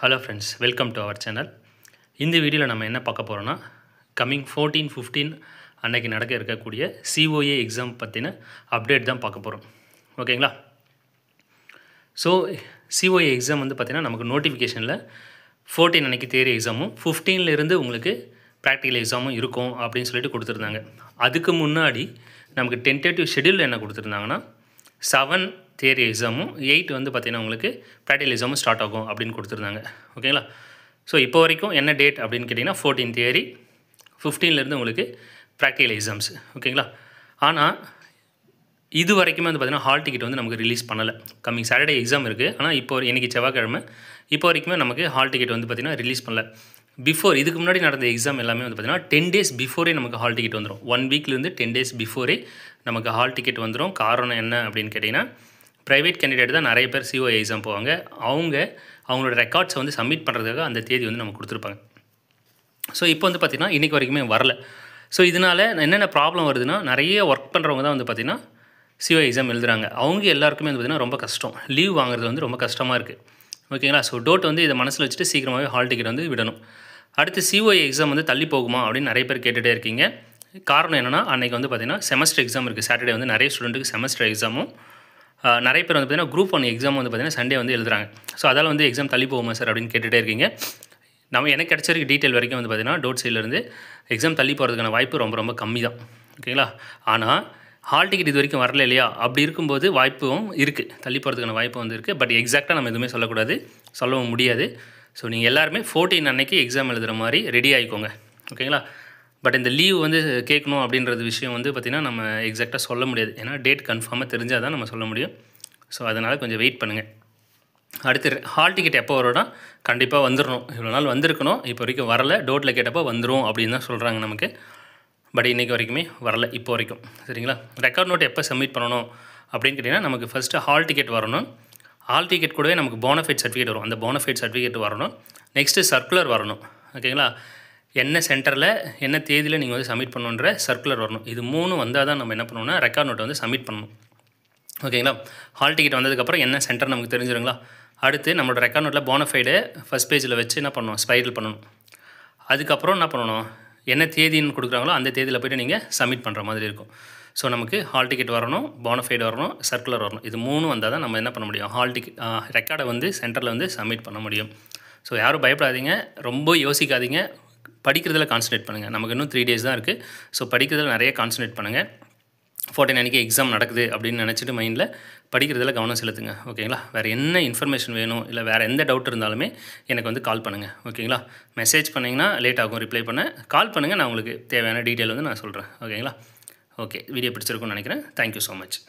Hello friends, welcome to our channel. இந்த வீடியோவில் நம்ம என்ன பார்க்க போகிறோம்னா கம்மிங் 14-15 அன்னைக்கு நடக்க இருக்கக்கூடிய COA எக்ஸாம் பற்றின அப்டேட் தான் பார்க்க போகிறோம். ஓகேங்களா? ஸோ COA எக்ஸாம் வந்து பார்த்திங்கன்னா நமக்கு நோட்டிஃபிகேஷனில் 14 அன்னைக்கு தியரி எக்ஸாமும் 15லேருந்து உங்களுக்கு ப்ராக்டிக்கல் எக்ஸாமும் இருக்கும் அப்படின்னு சொல்லிட்டு கொடுத்துருந்தாங்க. அதுக்கு முன்னாடி நமக்கு டென்டேட்டிவ் ஷெடியூல் என்ன கொடுத்துருந்தாங்கன்னா 7 தியரி எக்ஸாமும் 8 வந்து பார்த்திங்கன்னா உங்களுக்கு ப்ராக்டிக்கல் எக்ஸாமும் ஸ்டார்ட் ஆகும் அப்படின்னு கொடுத்துருந்தாங்க. ஓகேங்களா? ஸோ இப்போ வரைக்கும் என்ன டேட் அப்படின்னு கேட்டிங்கன்னா 14 தியரி 15லேருந்து உங்களுக்கு ப்ராக்டிக்கல் எக்ஸாம்ஸ். ஓகேங்களா? ஆனால் இது வரைக்குமே வந்து பார்த்திங்கன்னா ஹால் டிக்கெட் வந்து நமக்கு ரிலீஸ் பண்ணலை. கம்மிங் சாட்டர்டே எக்ஸாம் இருக்குது. ஆனால் இப்போ இன்றைக்கி செவ்வாய்க்கிழமை இப்போ வரைக்குமே நமக்கு ஹால் டிக்கெட் வந்து பார்த்திங்கன்னா ரிலீஸ் பண்ணல. பிஃபோர் இதுக்கு முன்னாடி நடந்த எக்ஸாம் எல்லாமே வந்து பார்த்திங்கன்னா 10 days பிஃபோரே நமக்கு ஹால் டிக்கெட் வந்துடும். 1 வீக்லேருந்து 10 days பிஃபோரே நமக்கு ஹால் டிக்கெட் வந்துடும். காரணம் என்ன அப்படின்னு கேட்டிங்கன்னா ப்ரைவேட் கேண்டிடேட் தான் நிறைய பேர் COA எக்ஸாம் போவாங்க. அவங்களோட ரெக்கார்ட்ஸை வந்து சப்மிட் பண்ணுறதுக்காக அந்த தேதி வந்து நமக்கு கொடுத்துருப்பாங்க. ஸோ இப்போ வந்து பார்த்திங்கன்னா இன்றைக்கி வரைக்குமே வரல. ஸோ இதனால் என்னென்ன ப்ராப்ளம் வருதுன்னா நிறைய ஒர்க் பண்ணுறவங்க தான் வந்து பார்த்திங்கன்னா COA எக்ஸாம் எழுதுகிறாங்க. அவங்க எல்லாருக்குமே வந்து பார்த்திங்கன்னா ரொம்ப கஷ்டம். லீவ் வாங்குறது வந்து ரொம்ப கஷ்டமாக இருக்குது. ஓகேங்களா? ஸோ டோட் வந்து இதை மனசில் வச்சுட்டு சீக்கிரமாகவே ஹால் டிக்கெட் வந்து விடணும். அடுத்து COA எக்ஸாம் வந்து தள்ளி போகுமா அப்படின்னு நிறைய பேர் கேட்டுகிட்டே இருக்கீங்க. காரணம் என்னென்னா அன்றைக்கி வந்து பார்த்திங்கன்னா செமஸ்டர் எக்ஸாம் இருக்குது. சாட்டர்டே வந்து நிறைய ஸ்டூடெண்ட்டுக்கு செமஸ்டர் எக்ஸாமும் நிறைய பேர் வந்து பார்த்திங்கன்னா குரூப் 1 எக்ஸாம் வந்து பார்த்திங்கன்னா சண்டே வந்து எழுதுறாங்க. ஸோ அதால் வந்து எக்ஸாம் தள்ளி போகுமா சார் அப்படின்னு கேட்டுகிட்டே இருக்கீங்க. எனக்கு கிடச்சிருக்கு டீட்டெயில் வரைக்கும் வந்து பார்த்திங்கன்னா டோட் சைட்லேருந்து எக்ஸாம் தள்ளி போகிறதுக்கான வாய்ப்பு ரொம்ப ரொம்ப கம்மி தான். ஓகேங்களா? ஆனால் ஹால் டிக்கெட் இது வரைக்கும் வரல இல்லையா? அப்படி இருக்கும்போது வாய்ப்பும் இருக்குது, தள்ளி போகிறதுக்கான வாய்ப்பு வந்து இருக்குது. பட் எக்ஸாக்டாக நம்ம எதுவுமே சொல்லக்கூடாது, சொல்லவும் முடியாது. ஸோ நீங்கள் எல்லாருமே 14 அன்னைக்கு எக்ஸாம் எழுதுகிற மாதிரி ரெடி ஆகிக்கோங்க. ஓகேங்களா? பட் இந்த லீவ் வந்து கேட்கணும் அப்படின்றது விஷயம் வந்து பார்த்திங்கன்னா நம்ம எக்ஸாக்டாக சொல்ல முடியாது. ஏன்னா டேட் கன்ஃபார்மாக தெரிஞ்சால் தான் நம்ம சொல்ல முடியும். ஸோ அதனால் கொஞ்சம் வெயிட் பண்ணுங்கள். அடுத்து ஹால் டிக்கெட் எப்போ வரும்னா கண்டிப்பாக வந்துடணும். இவ்வளோ நாள் வந்திருக்கணும், இப்போ வரைக்கும் வரல. டோட்டில் கேட்டப்போ வந்துடும் அப்படின்னு தான் சொல்கிறாங்க நமக்கு. பட் இன்றைக்கி வரைக்குமே வரல இப்போ வரைக்கும். சரிங்களா? ரெக்கார்ட் நோட் எப்போ சப்மிட் பண்ணணும் அப்படின்னு கேட்டிங்கன்னா நமக்கு ஃபஸ்ட்டு ஹால் டிக்கெட் வரணும். ஹால் டிக்கெட் கூடவே நமக்கு போனஃபைட் சர்டிஃபிகேட் வரும். அந்த போனஃபைட் சர்டிஃபிகேட் வரணும். நெக்ஸ்ட்டு சர்க்குலர் வரணும். ஓகேங்களா? என்ன சென்டரில் என்ன தேதியில் நீங்கள் வந்து சப்மிட் பண்ணணுன்ற சர்க்குலர் வரணும். இது 3 வந்தால் தான் நம்ம என்ன பண்ணணும்னா ரெக்கார்ட் நோட்டை வந்து சப்மிட் பண்ணணும். ஓகேங்களா? ஹால் டிக்கெட் வந்ததுக்கப்புறம் என்ன சென்டர் நமக்கு தெரிஞ்சிருங்களா? அடுத்து நம்மளோட ரெக்கார்ட் நோட்டில் போனஃபைடை ஃபஸ்ட் பேஜில் வச்சு என்ன பண்ணணும், ஸ்பைரல் பண்ணணும். அதுக்கப்புறம் என்ன பண்ணணும், என்ன தேதின்னு கொடுக்குறாங்களோ அந்த தேதியில் போய்ட்டு நீங்கள் சப்மிட் பண்ணுற மாதிரி இருக்கும். ஸோ நமக்கு ஹால் டிக்கெட் வரணும், போனஃபைடு வரணும், சர்க்குலர் வரணும். இது 3 வந்தால் தான் நம்ம என்ன பண்ண முடியும், ஹால் டிக்கெட் ரெக்கார்டை வந்து சென்டரில் வந்து சப்மிட் பண்ண முடியும். ஸோ யாரும் பயப்படாதீங்க, ரொம்ப யோசிக்காதீங்க, படிக்கிறதில் கான்சன்ட்ரேட் பண்ணுங்கள். நமக்கு இன்னும் 3 days தான் இருக்குது. ஸோ படிக்கிறதில் நிறைய கான்சன்ட்ரேட் பண்ணுங்கள். 14 அன்றைக்கி எக்ஸாம் நடக்குது அப்படின்னு நினச்சிட்டு மைண்டில் படிக்கிறதில் கவனம் செலுத்துங்க. ஓகேங்களா? வேறு என்ன இன்ஃபர்மேஷன் வேணும் இல்லை வேறு எந்த டவுட் இருந்தாலுமே எனக்கு வந்து கால் பண்ணுங்கள். ஓகேங்களா? மெசேஜ் பண்ணிங்கன்னா லேட் ஆகும் ரிப்ளை பண்ண. கால் பண்ணுங்கள், நான் உங்களுக்கு தேவையான டீட்டெயில் வந்து நான் சொல்கிறேன். ஓகேங்களா? ஓகே, வீடியோ பிடிச்சிருக்குன்னு நினைக்கிறேன். Thank you so much.